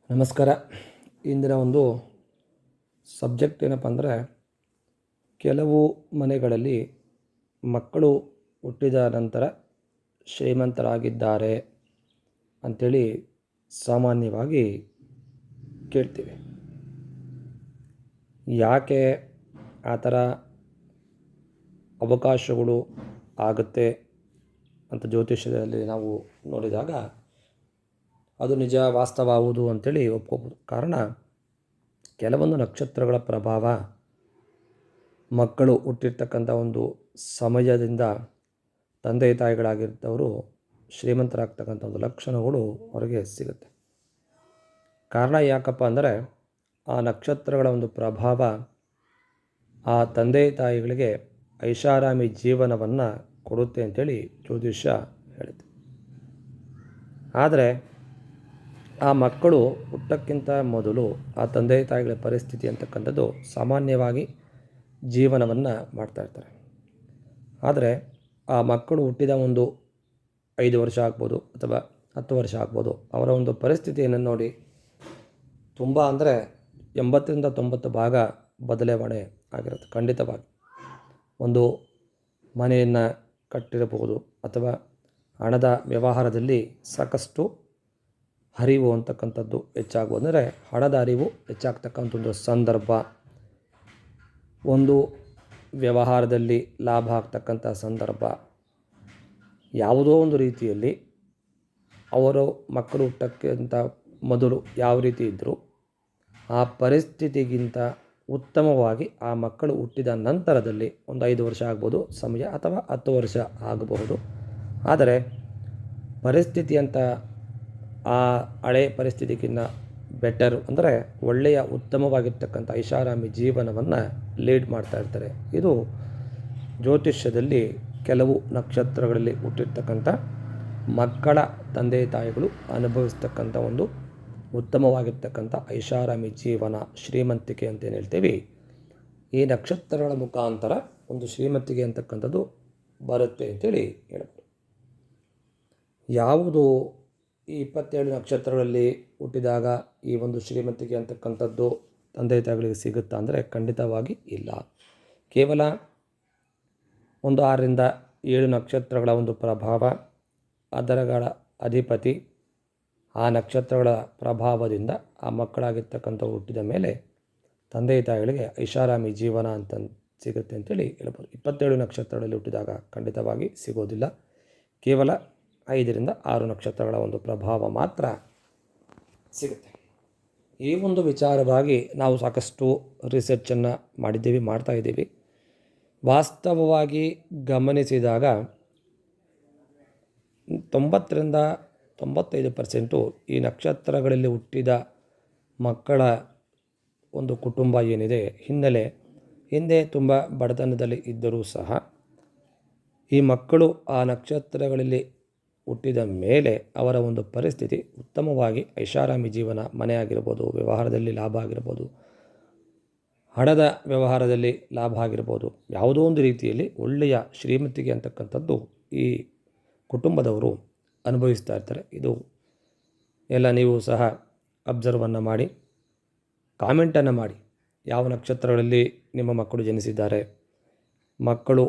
ನಮಸ್ಕಾರ. ಇಂದಿನ ಒಂದು ಸಬ್ಜೆಕ್ಟ್ ಏನಪ್ಪ ಅಂದರೆ, ಕೆಲವು ಮನೆಗಳಲ್ಲಿ ಮಕ್ಕಳು ಹುಟ್ಟಿದ ನಂತರ ಶ್ರೀಮಂತರಾಗಿದ್ದಾರೆ ಅಂಥೇಳಿ ಸಾಮಾನ್ಯವಾಗಿ ಕೇಳ್ತೀವಿ. ಯಾಕೆ ಆ ಥರ ಅವಕಾಶಗಳು ಆಗುತ್ತೆ ಅಂತ ಜ್ಯೋತಿಷ್ಯದಲ್ಲಿ ನಾವು ನೋಡಿದಾಗ ಅದು ನಿಜ, ವಾಸ್ತವ ಆಗುವುದು ಅಂಥೇಳಿ ಒಪ್ಕೋಬೋದು. ಕಾರಣ, ಕೆಲವೊಂದು ನಕ್ಷತ್ರಗಳ ಪ್ರಭಾವ ಮಕ್ಕಳು ಹುಟ್ಟಿರ್ತಕ್ಕಂಥ ಒಂದು ಸಮಯದಿಂದ ತಂದೆ ತಾಯಿಗಳಾಗಿರ್ತವರು ಶ್ರೀಮಂತರಾಗ್ತಕ್ಕಂಥ ಒಂದು ಲಕ್ಷಣಗಳು ಹೊರಗೆ ಸಿಗುತ್ತೆ. ಕಾರಣ ಯಾಕಪ್ಪ ಅಂದರೆ, ಆ ನಕ್ಷತ್ರಗಳ ಒಂದು ಪ್ರಭಾವ ಆ ತಂದೆ ತಾಯಿಗಳಿಗೆ ಐಷಾರಾಮಿ ಜೀವನವನ್ನು ಕೊಡುತ್ತೆ ಅಂಥೇಳಿ ಜ್ಯೋತಿಷ್ಯ ಹೇಳುತ್ತೆ. ಆದರೆ ಆ ಮಕ್ಕಳು ಹುಟ್ಟಕ್ಕಿಂತ ಮೊದಲು ಆ ತಂದೆ ತಾಯಿಗಳ ಪರಿಸ್ಥಿತಿ ಅಂತಕ್ಕಂಥದ್ದು ಸಾಮಾನ್ಯವಾಗಿ ಜೀವನವನ್ನು ಮಾಡ್ತಾಯಿರ್ತಾರೆ. ಆದರೆ ಆ ಮಕ್ಕಳು ಹುಟ್ಟಿದ ಒಂದು 5 ವರ್ಷ ಆಗ್ಬೋದು ಅಥವಾ 10 ವರ್ಷ ಆಗ್ಬೋದು, ಅವರ ಒಂದು ಪರಿಸ್ಥಿತಿಯನ್ನು ನೋಡಿ ತುಂಬ ಅಂದರೆ 80-90% ಬದಲಾವಣೆ ಆಗಿರುತ್ತೆ. ಖಂಡಿತವಾಗಿ ಒಂದು ಮನೆಯನ್ನು ಕಟ್ಟಿರಬಹುದು ಅಥವಾ ಹಣದ ವ್ಯವಹಾರದಲ್ಲಿ ಸಾಕಷ್ಟು ಹರಿವು ಅಂತಕ್ಕಂಥದ್ದು ಹೆಚ್ಚಾಗ್ಬೋದು. ಅಂದರೆ ಹಣದ ಅರಿವು ಹೆಚ್ಚಾಗ್ತಕ್ಕಂಥ ಒಂದು ಸಂದರ್ಭ, ಒಂದು ವ್ಯವಹಾರದಲ್ಲಿ ಲಾಭ ಆಗ್ತಕ್ಕಂಥ ಸಂದರ್ಭ, ಯಾವುದೋ ಒಂದು ರೀತಿಯಲ್ಲಿ ಅವರು ಮಕ್ಕಳು ಹುಟ್ಟಕ್ಕಿಂತ ಮೊದಲು ಯಾವ ರೀತಿ ಇದ್ದರು ಆ ಪರಿಸ್ಥಿತಿಗಿಂತ ಉತ್ತಮವಾಗಿ ಆ ಮಕ್ಕಳು ಹುಟ್ಟಿದ ನಂತರದಲ್ಲಿ ಒಂದು 5 ವರ್ಷ ಆಗ್ಬೋದು ಸಮಯ ಅಥವಾ 10 ವರ್ಷ ಆಗಬಹುದು. ಆದರೆ ಪರಿಸ್ಥಿತಿ ಅಂತ ಆ ಹಳೆ ಪರಿಸ್ಥಿತಿಗಿನ್ನ ಬೆಟರ್ ಅಂದರೆ ಒಳ್ಳೆಯ ಉತ್ತಮವಾಗಿರ್ತಕ್ಕಂಥ ಐಷಾರಾಮಿ ಜೀವನವನ್ನು ಲೀಡ್ ಮಾಡ್ತಾ ಇರ್ತಾರೆ. ಇದು ಜ್ಯೋತಿಷ್ಯದಲ್ಲಿ ಕೆಲವು ನಕ್ಷತ್ರಗಳಲ್ಲಿ ಹುಟ್ಟಿರ್ತಕ್ಕಂಥ ಮಕ್ಕಳ ತಂದೆ ತಾಯಿಗಳು ಅನುಭವಿಸ್ತಕ್ಕಂಥ ಒಂದು ಉತ್ತಮವಾಗಿರ್ತಕ್ಕಂಥ ಐಷಾರಾಮಿ ಜೀವನ, ಶ್ರೀಮಂತಿಕೆ ಅಂತೇನು ಹೇಳ್ತೀವಿ, ಈ ನಕ್ಷತ್ರಗಳ ಮುಖಾಂತರ ಒಂದು ಶ್ರೀಮಂತಿಕೆ ಅಂತಕ್ಕಂಥದ್ದು ಬರುತ್ತೆ ಅಂತೇಳಿ ಹೇಳ್ಬೋದು. ಯಾವುದು ಈ 27 ನಕ್ಷತ್ರಗಳಲ್ಲಿ ಹುಟ್ಟಿದಾಗ ಈ ಒಂದು ಶ್ರೀಮಂತಿಕೆ ಅಂತಕ್ಕಂಥದ್ದು ತಂದೆ ತಾಯಿಗಳಿಗೆ ಸಿಗುತ್ತಾ ಅಂದರೆ ಖಂಡಿತವಾಗಿ ಇಲ್ಲ. ಕೇವಲ ಒಂದು 6-7 ನಕ್ಷತ್ರಗಳ ಒಂದು ಪ್ರಭಾವ, ಅದರಗಳ ಅಧಿಪತಿ ಆ ನಕ್ಷತ್ರಗಳ ಪ್ರಭಾವದಿಂದ ಆ ಮಕ್ಕಳಾಗಿರ್ತಕ್ಕಂಥವ್ರು ಹುಟ್ಟಿದ ಮೇಲೆ ತಂದೆ ತಾಯಿಗಳಿಗೆ ಐಷಾರಾಮಿ ಜೀವನ ಅಂತ ಸಿಗುತ್ತೆ ಅಂತೇಳಿ ಹೇಳ್ಬೋದು. 27 ನಕ್ಷತ್ರಗಳಲ್ಲಿ ಹುಟ್ಟಿದಾಗ ಖಂಡಿತವಾಗಿ ಸಿಗೋದಿಲ್ಲ. ಕೇವಲ 5-6 ನಕ್ಷತ್ರಗಳ ಒಂದು ಪ್ರಭಾವ ಮಾತ್ರ ಸಿಗುತ್ತೆ. ಈ ಒಂದು ವಿಚಾರವಾಗಿ ನಾವು ಸಾಕಷ್ಟು ರಿಸರ್ಚನ್ನು ಮಾಡಿದ್ದೀವಿ, ಮಾಡ್ತಾಯಿದ್ದೀವಿ. ವಾಸ್ತವವಾಗಿ ಗಮನಿಸಿದಾಗ 90-95% ಈ ನಕ್ಷತ್ರಗಳಲ್ಲಿ ಹುಟ್ಟಿದ ಮಕ್ಕಳ ಒಂದು ಕುಟುಂಬ ಏನಿದೆ, ಹಿನ್ನೆಲೆ ಹಿಂದೆ ತುಂಬ ಬಡತನದಲ್ಲಿ ಇದ್ದರೂ ಸಹ ಈ ಮಕ್ಕಳು ಆ ನಕ್ಷತ್ರಗಳಲ್ಲಿ ಹುಟ್ಟಿದ ಮೇಲೆ ಅವರ ಒಂದು ಪರಿಸ್ಥಿತಿ ಉತ್ತಮವಾಗಿ ಐಷಾರಾಮಿ ಜೀವನ, ಮನೆ ಆಗಿರ್ಬೋದು, ವ್ಯವಹಾರದಲ್ಲಿ ಲಾಭ ಆಗಿರ್ಬೋದು, ಹಣದ ವ್ಯವಹಾರದಲ್ಲಿ ಲಾಭ ಆಗಿರ್ಬೋದು, ಯಾವುದೋ ಒಂದು ರೀತಿಯಲ್ಲಿ ಒಳ್ಳೆಯ ಶ್ರೀಮಂತಿಕೆ ಅಂತಕ್ಕಂಥದ್ದು ಈ ಕುಟುಂಬದವರು ಅನುಭವಿಸ್ತಾ ಇರ್ತಾರೆ. ಇದು ಎಲ್ಲ ನೀವು ಸಹ ಅಬ್ಸರ್ವನ್ನು ಮಾಡಿ, ಕಾಮೆಂಟನ್ನು ಮಾಡಿ. ಯಾವ ನಕ್ಷತ್ರಗಳಲ್ಲಿ ನಿಮ್ಮ ಮಕ್ಕಳು ಜನಿಸಿದ್ದಾರೆ, ಮಕ್ಕಳು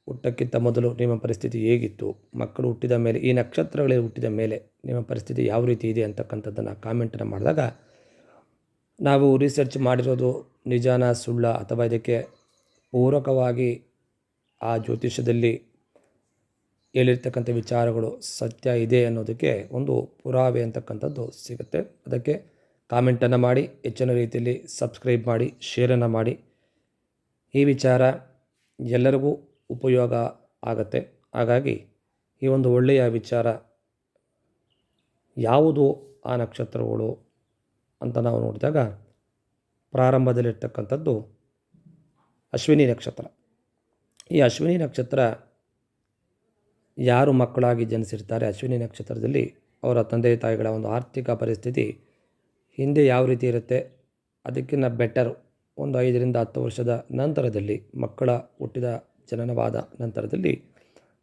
ಹುಟ್ಟಕ್ಕಿಂತ ಮೊದಲು ನಿಮ್ಮ ಪರಿಸ್ಥಿತಿ ಹೇಗಿತ್ತು, ಮಕ್ಕಳು ಹುಟ್ಟಿದ ಮೇಲೆ ಈ ನಕ್ಷತ್ರಗಳಲ್ಲಿ ಹುಟ್ಟಿದ ಮೇಲೆ ನಿಮ್ಮ ಪರಿಸ್ಥಿತಿ ಯಾವ ರೀತಿ ಇದೆ ಅಂತಕ್ಕಂಥದ್ದನ್ನು ಕಾಮೆಂಟನ್ನು ಮಾಡಿದಾಗ ನಾವು ರಿಸರ್ಚ್ ಮಾಡಿರೋದು ನಿಜಾನ ಸುಳ್ಳ ಅಥವಾ ಇದಕ್ಕೆ ಪೂರಕವಾಗಿ ಆ ಜ್ಯೋತಿಷ್ಯದಲ್ಲಿ ಹೇಳಿರ್ತಕ್ಕಂಥ ವಿಚಾರಗಳು ಸತ್ಯ ಇದೆ ಅನ್ನೋದಕ್ಕೆ ಒಂದು ಪುರಾವೆ ಅಂತಕ್ಕಂಥದ್ದು ಸಿಗುತ್ತೆ. ಅದಕ್ಕೆ ಕಾಮೆಂಟನ್ನು ಮಾಡಿ, ಹೆಚ್ಚಿನ ರೀತಿಯಲ್ಲಿ ಸಬ್ಸ್ಕ್ರೈಬ್ ಮಾಡಿ, ಶೇರನ್ನು ಮಾಡಿ. ಈ ವಿಚಾರ ಎಲ್ಲರಿಗೂ ಉಪಯೋಗ ಆಗುತ್ತೆ. ಹಾಗಾಗಿ ಈ ಒಂದು ಒಳ್ಳೆಯ ವಿಚಾರ ಯಾವುದು ಆ ನಕ್ಷತ್ರಗಳು ಅಂತ ನಾವು ನೋಡಿದಾಗ ಪ್ರಾರಂಭದಲ್ಲಿರ್ತಕ್ಕಂಥದ್ದು ಅಶ್ವಿನಿ ನಕ್ಷತ್ರ. ಈ ಅಶ್ವಿನಿ ನಕ್ಷತ್ರ ಯಾರು ಮಕ್ಕಳಾಗಿ ಜನಿಸಿರ್ತಾರೆ, ಅಶ್ವಿನಿ ನಕ್ಷತ್ರದಲ್ಲಿ ಅವರ ತಂದೆ ತಾಯಿಗಳ ಒಂದು ಆರ್ಥಿಕ ಪರಿಸ್ಥಿತಿ ಹಿಂದೆ ಯಾವ ರೀತಿ ಇರುತ್ತೆ ಅದಕ್ಕಿಂತ ಬೆಟರ್ ಒಂದು 5-10 ವರ್ಷದ ನಂತರದಲ್ಲಿ, ಮಕ್ಕಳ ಹುಟ್ಟಿದ ಜನನವಾದ ನಂತರದಲ್ಲಿ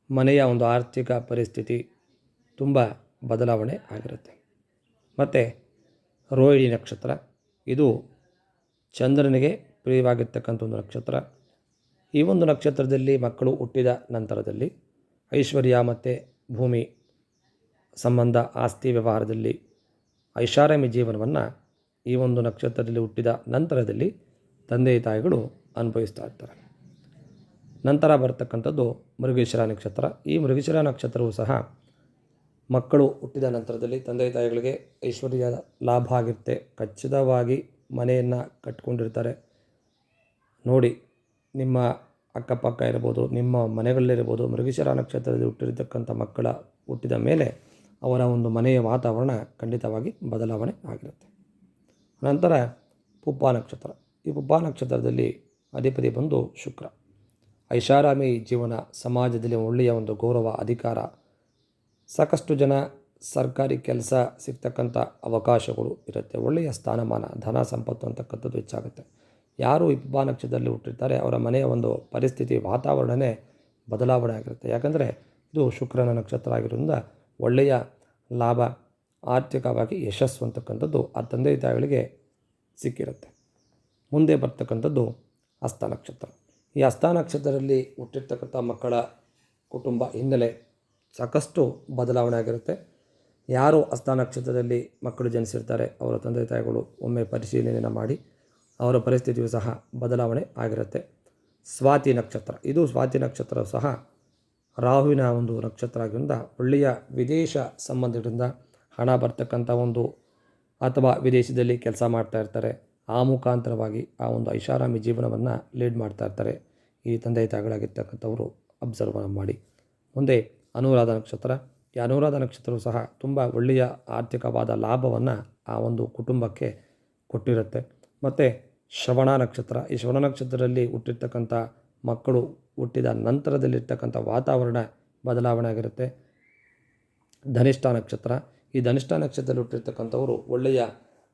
ಮನೆಯ ಒಂದು ಆರ್ಥಿಕ ಪರಿಸ್ಥಿತಿ ತುಂಬ ಬದಲಾವಣೆ ಆಗಿರುತ್ತೆ. ಮತ್ತು ರೋಹಿಣಿ ನಕ್ಷತ್ರ, ಇದು ಚಂದ್ರನಿಗೆ ಪ್ರಿಯವಾಗಿರ್ತಕ್ಕಂಥ ಒಂದು ನಕ್ಷತ್ರ. ಈ ಒಂದು ನಕ್ಷತ್ರದಲ್ಲಿ ಮಕ್ಕಳು ಹುಟ್ಟಿದ ನಂತರದಲ್ಲಿ ಐಶ್ವರ್ಯ ಮತ್ತು ಭೂಮಿ ಸಂಬಂಧ, ಆಸ್ತಿ ವ್ಯವಹಾರದಲ್ಲಿ ಐಷಾರಾಮಿ ಜೀವನವನ್ನು ಈ ಒಂದು ನಕ್ಷತ್ರದಲ್ಲಿ ಹುಟ್ಟಿದ ನಂತರದಲ್ಲಿ ತಂದೆ ತಾಯಿಗಳು ಅನುಭವಿಸ್ತಾ ಇರ್ತಾರೆ. ನಂತರ ಬರ್ತಕ್ಕಂಥದ್ದು ಮೃಗಶಿರ ನಕ್ಷತ್ರ. ಈ ಮೃಗಶಿರ ನಕ್ಷತ್ರವೂ ಸಹ ಮಕ್ಕಳು ಹುಟ್ಟಿದ ನಂತರದಲ್ಲಿ ತಂದೆ ತಾಯಿಗಳಿಗೆ ಐಶ್ವರ್ಯ ಲಾಭ ಆಗಿರುತ್ತೆ. ಖಚಿತವಾಗಿ ಮನೆಯನ್ನು ಕಟ್ಕೊಂಡಿರ್ತಾರೆ. ನೋಡಿ, ನಿಮ್ಮ ಅಕ್ಕಪಕ್ಕ ಇರ್ಬೋದು, ನಿಮ್ಮ ಮನೆಗಳಲ್ಲಿರ್ಬೋದು, ಮೃಗಶಿರ ನಕ್ಷತ್ರದಲ್ಲಿ ಹುಟ್ಟಿರತಕ್ಕಂಥ ಮಕ್ಕಳ ಹುಟ್ಟಿದ ಮೇಲೆ ಅವರ ಒಂದು ಮನೆಯ ವಾತಾವರಣ ಖಂಡಿತವಾಗಿ ಬದಲಾವಣೆ ಆಗಿರುತ್ತೆ. ನಂತರ ಪುಬ್ಬ ನಕ್ಷತ್ರ. ಈ ಪುಬ್ಬ ನಕ್ಷತ್ರದಲ್ಲಿ ಅಧಿಪತಿ ಬಂದು ಶುಕ್ರ. ಐಷಾರಾಮಿ ಜೀವನ, ಸಮಾಜದಲ್ಲಿ ಒಳ್ಳೆಯ ಒಂದು ಗೌರವ, ಅಧಿಕಾರ, ಸಾಕಷ್ಟು ಜನ ಸರ್ಕಾರಿ ಕೆಲಸ ಸಿಗ್ತಕ್ಕಂಥ ಅವಕಾಶಗಳು ಇರುತ್ತೆ. ಒಳ್ಳೆಯ ಸ್ಥಾನಮಾನ, ಧನ ಸಂಪತ್ತು ಅಂತಕ್ಕಂಥದ್ದು ಹೆಚ್ಚಾಗುತ್ತೆ. ಯಾರು ಈ ಪುಬ್ಬ ನಕ್ಷತ್ರದಲ್ಲಿ ಹುಟ್ಟಿರ್ತಾರೆ ಅವರ ಮನೆಯ ಒಂದು ಪರಿಸ್ಥಿತಿ, ವಾತಾವರಣವೇ ಬದಲಾವಣೆ ಆಗಿರುತ್ತೆ. ಯಾಕಂದರೆ ಇದು ಶುಕ್ರನ ನಕ್ಷತ್ರ ಆಗಿರೋದ್ರಿಂದ ಒಳ್ಳೆಯ ಲಾಭ, ಆರ್ಥಿಕವಾಗಿ ಯಶಸ್ಸು ಅಂತಕ್ಕಂಥದ್ದು ಆ ತಂದೆ ತಾಯಿಗಳಿಗೆ ಸಿಕ್ಕಿರುತ್ತೆ. ಮುಂದೆ ಬರ್ತಕ್ಕಂಥದ್ದು ಹಸ್ತ ನಕ್ಷತ್ರ. ಈ ಹಸ್ತ ನಕ್ಷತ್ರದಲ್ಲಿ ಹುಟ್ಟಿರ್ತಕ್ಕಂಥ ಮಕ್ಕಳ ಕುಟುಂಬ ಹಿನ್ನೆಲೆ ಸಾಕಷ್ಟು ಬದಲಾವಣೆ ಆಗಿರುತ್ತೆ. ಯಾರು ಹಸ್ತ ನಕ್ಷತ್ರದಲ್ಲಿ ಮಕ್ಕಳು ಜನಿಸಿರ್ತಾರೆ ಅವರ ತಂದೆ ತಾಯಿಗಳು ಒಮ್ಮೆ ಪರಿಶೀಲನೆಯನ್ನು ಮಾಡಿ ಅವರ ಪರಿಸ್ಥಿತಿಯು ಸಹ ಬದಲಾವಣೆ ಆಗಿರುತ್ತೆ. ಸ್ವಾತಿ ನಕ್ಷತ್ರ. ಇದು ಸ್ವಾತಿ ನಕ್ಷತ್ರ ಸಹ ರಾಹುವಿನ ಒಂದು ನಕ್ಷತ್ರ ಆಗಿದ್ದರಿಂದ ಒಳ್ಳೆಯ ವಿದೇಶ ಸಂಬಂಧದಿಂದ ಹಣ ಬರ್ತಕ್ಕಂಥ ಒಂದು, ಅಥವಾ ವಿದೇಶದಲ್ಲಿ ಕೆಲಸ ಮಾಡ್ತಾ ಇರ್ತಾರೆ. ಆ ಮುಖಾಂತರವಾಗಿ ಆ ಒಂದು ಐಷಾರಾಮಿ ಜೀವನವನ್ನು ಲೀಡ್ ಮಾಡ್ತಾ ಇರ್ತಾರೆ ಈ ತಂದೆ ತಾಯಿಗಳಾಗಿರ್ತಕ್ಕಂಥವರು. ಅಬ್ಸರ್ವ್ ಮಾಡಿ. ಮುಂದೆ ಅನುರಾಧ ನಕ್ಷತ್ರ. ಈ ಅನುರಾಧ ನಕ್ಷತ್ರವು ಸಹ ತುಂಬ ಒಳ್ಳೆಯ ಆರ್ಥಿಕವಾದ ಲಾಭವನ್ನು ಆ ಒಂದು ಕುಟುಂಬಕ್ಕೆ ಕೊಟ್ಟಿರುತ್ತೆ. ಮತ್ತು ಶ್ರವಣ ನಕ್ಷತ್ರ. ಈ ಶ್ರವಣ ನಕ್ಷತ್ರದಲ್ಲಿ ಹುಟ್ಟಿರ್ತಕ್ಕಂಥ ಮಕ್ಕಳು ಹುಟ್ಟಿದ ನಂತರದಲ್ಲಿರ್ತಕ್ಕಂಥ ವಾತಾವರಣ ಬದಲಾವಣೆ ಆಗಿರುತ್ತೆ. ಧನಿಷ್ಠ ನಕ್ಷತ್ರ. ಈ ಧನಿಷ್ಠ ನಕ್ಷತ್ರದಲ್ಲಿ ಹುಟ್ಟಿರ್ತಕ್ಕಂಥವರು ಒಳ್ಳೆಯ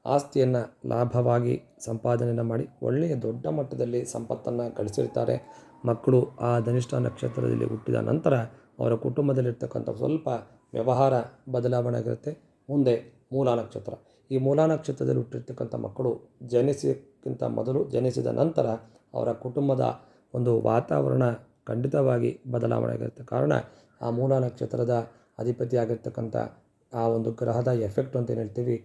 ಆಸ್ತಿಯನ್ನು ಲಾಭವಾಗಿ ಸಂಪಾದನೆಯನ್ನು ಮಾಡಿ ಒಳ್ಳೆಯ ದೊಡ್ಡ ಮಟ್ಟದಲ್ಲಿ ಸಂಪತ್ತನ್ನು ಗಳಿಸಿರ್ತಾರೆ. ಮಕ್ಕಳು ಆ ಧನಿಷ್ಠ ನಕ್ಷತ್ರದಲ್ಲಿ ಹುಟ್ಟಿದ ನಂತರ ಅವರ ಕುಟುಂಬದಲ್ಲಿರ್ತಕ್ಕಂಥ ಸ್ವಲ್ಪ ವ್ಯವಹಾರ ಬದಲಾವಣೆ ಆಗಿರುತ್ತೆ. ಮುಂದೆ ಮೂಲ ನಕ್ಷತ್ರ. ಈ ಮೂಲ ನಕ್ಷತ್ರದಲ್ಲಿ ಹುಟ್ಟಿರ್ತಕ್ಕಂಥ ಮಕ್ಕಳು ಜನಿಸೋಕ್ಕಿಂತ ಮೊದಲು, ಜನಿಸಿದ ನಂತರ ಅವರ ಕುಟುಂಬದ ಒಂದು ವಾತಾವರಣ ಖಂಡಿತವಾಗಿ ಬದಲಾವಣೆ ಆಗಿರುತ್ತೆ. ಕಾರಣ ಆ ಮೂಲ ನಕ್ಷತ್ರದ ಅಧಿಪತಿ ಆಗಿರ್ತಕ್ಕಂಥ ಆ ಒಂದು ಗ್ರಹದ ಎಫೆಕ್ಟ್ ಅಂತ ಏನು ಹೇಳ್ತೀವಿ,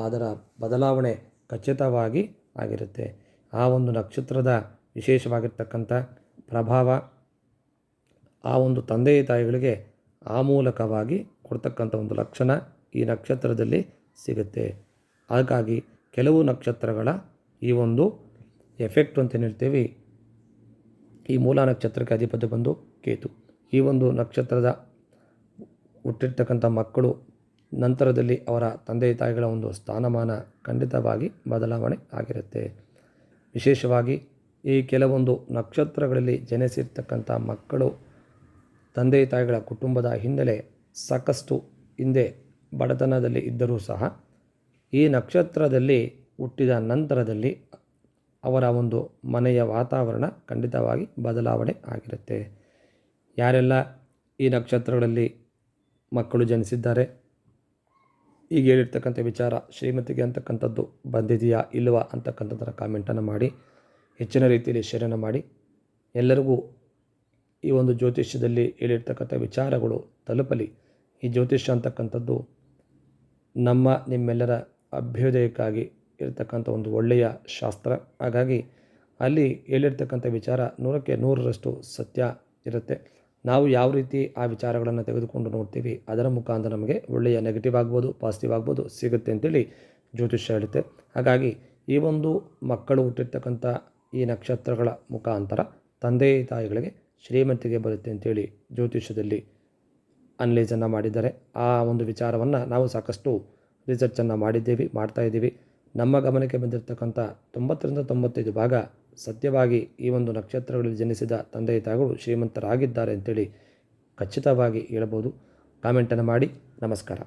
ಅದರ ಬದಲಾವಣೆ ಖಚಿತವಾಗಿ ಆಗಿರುತ್ತೆ. ಆ ಒಂದು ನಕ್ಷತ್ರದ ವಿಶೇಷವಾಗಿರ್ತಕ್ಕಂಥ ಪ್ರಭಾವ ಆ ಒಂದು ತಂದೆ ತಾಯಿಗಳಿಗೆ ಆ ಮೂಲಕವಾಗಿ ಕೊಡ್ತಕ್ಕಂಥ ಒಂದು ಲಕ್ಷಣ ಈ ನಕ್ಷತ್ರದಲ್ಲಿ ಸಿಗುತ್ತೆ. ಹಾಗಾಗಿ ಕೆಲವು ನಕ್ಷತ್ರಗಳ ಈ ಒಂದು ಎಫೆಕ್ಟ್ ಅಂತ ಏನು ಹೇಳ್ತೀವಿ, ಈ ಮೂಲ ನಕ್ಷತ್ರಕ್ಕೆ ಅಧಿಪತಿ ಬಂದು ಕೇತು. ಈ ಒಂದು ನಕ್ಷತ್ರದ ಹುಟ್ಟಿರ್ತಕ್ಕಂಥ ಮಕ್ಕಳು ನಂತರದಲ್ಲಿ ಅವರ ತಂದೆ ತಾಯಿಗಳ ಒಂದು ಸ್ಥಾನಮಾನ ಖಂಡಿತವಾಗಿ ಬದಲಾವಣೆ ಆಗಿರುತ್ತೆ. ವಿಶೇಷವಾಗಿ ಈ ಕೆಲವೊಂದು ನಕ್ಷತ್ರಗಳಲ್ಲಿ ಜನಿಸಿರ್ತಕ್ಕಂಥ ಮಕ್ಕಳು ತಂದೆ ತಾಯಿಗಳ ಕುಟುಂಬದ ಹಿನ್ನೆಲೆ ಸಾಕಷ್ಟು ಹಿಂದೆ ಬಡತನದಲ್ಲಿ ಇದ್ದರೂ ಸಹ ಈ ನಕ್ಷತ್ರದಲ್ಲಿ ಹುಟ್ಟಿದ ನಂತರದಲ್ಲಿ ಅವರ ಒಂದು ಮನೆಯ ವಾತಾವರಣ ಖಂಡಿತವಾಗಿ ಬದಲಾವಣೆ ಆಗಿರುತ್ತೆ. ಯಾರೆಲ್ಲ ಈ ನಕ್ಷತ್ರಗಳಲ್ಲಿ ಮಕ್ಕಳು ಜನಿಸಿದ್ದಾರೆ, ಈಗ ಹೇಳಿರ್ತಕ್ಕಂಥ ವಿಚಾರ ಶ್ರೀಮತಿಗೆ ಅಂತಕ್ಕಂಥದ್ದು ಬಂದಿದೆಯಾ ಇಲ್ಲವಾ ಅಂತಕ್ಕಂಥದ್ದನ್ನು ಕಾಮೆಂಟನ್ನು ಮಾಡಿ, ಹೆಚ್ಚಿನ ರೀತಿಯಲ್ಲಿ ಶೇರನ್ನು ಮಾಡಿ. ಎಲ್ಲರಿಗೂ ಈ ಒಂದು ಜ್ಯೋತಿಷ್ಯದಲ್ಲಿ ಹೇಳಿರ್ತಕ್ಕಂಥ ವಿಚಾರಗಳು ತಲುಪಲಿ. ಈ ಜ್ಯೋತಿಷ್ಯ ಅಂತಕ್ಕಂಥದ್ದು ನಿಮ್ಮೆಲ್ಲರ ಅಭ್ಯುದಯಕ್ಕಾಗಿ ಇರತಕ್ಕಂಥ ಒಂದು ಒಳ್ಳೆಯ ಶಾಸ್ತ್ರ. ಹಾಗಾಗಿ ಅಲ್ಲಿ ಹೇಳಿರ್ತಕ್ಕಂಥ ವಿಚಾರ 100ಕ್ಕೆ 100ರಷ್ಟು ಸತ್ಯ ಇರುತ್ತೆ. ನಾವು ಯಾವ ರೀತಿ ಆ ವಿಚಾರಗಳನ್ನು ತೆಗೆದುಕೊಂಡು ನೋಡ್ತೀವಿ ಅದರ ಮುಖಾಂತರ ನಮಗೆ ಒಳ್ಳೆಯ ನೆಗೆಟಿವ್ ಆಗ್ಬೋದು, ಪಾಸಿಟಿವ್ ಆಗ್ಬೋದು ಸಿಗುತ್ತೆ ಅಂತೇಳಿ ಜ್ಯೋತಿಷ್ಯ ಹೇಳುತ್ತೆ. ಹಾಗಾಗಿ ಈ ಒಂದು ಮಕ್ಕಳು ಹುಟ್ಟಿರ್ತಕ್ಕಂಥ ಈ ನಕ್ಷತ್ರಗಳ ಮುಖಾಂತರ ತಂದೆ ತಾಯಿಗಳಿಗೆ ಶ್ರೀಮಂತಿಗೆ ಬರುತ್ತೆ ಅಂತೇಳಿ ಜ್ಯೋತಿಷ್ಯದಲ್ಲಿ ಅನಲೈಸನ್ನು ಮಾಡಿದ್ದಾರೆ. ಆ ಒಂದು ವಿಚಾರವನ್ನು ನಾವು ಸಾಕಷ್ಟು ರಿಸರ್ಚನ್ನು ಮಾಡ್ತಾಯಿದ್ದೀವಿ. ನಮ್ಮ ಗಮನಕ್ಕೆ ಬಂದಿರತಕ್ಕಂಥ 90-95 ಭಾಗ ಸತ್ಯವಾಗಿ ಈ ಒಂದು ನಕ್ಷತ್ರಗಳಲ್ಲಿ ಜನಿಸಿದ ತಂದೆ ತಾಯಿಗಳು ಶ್ರೀಮಂತರಾಗಿದ್ದಾರೆ ಅಂತೇಳಿ ಖಚಿತವಾಗಿ ಹೇಳ್ಬೋದು. ಕಾಮೆಂಟನ್ನು ಮಾಡಿ. ನಮಸ್ಕಾರ.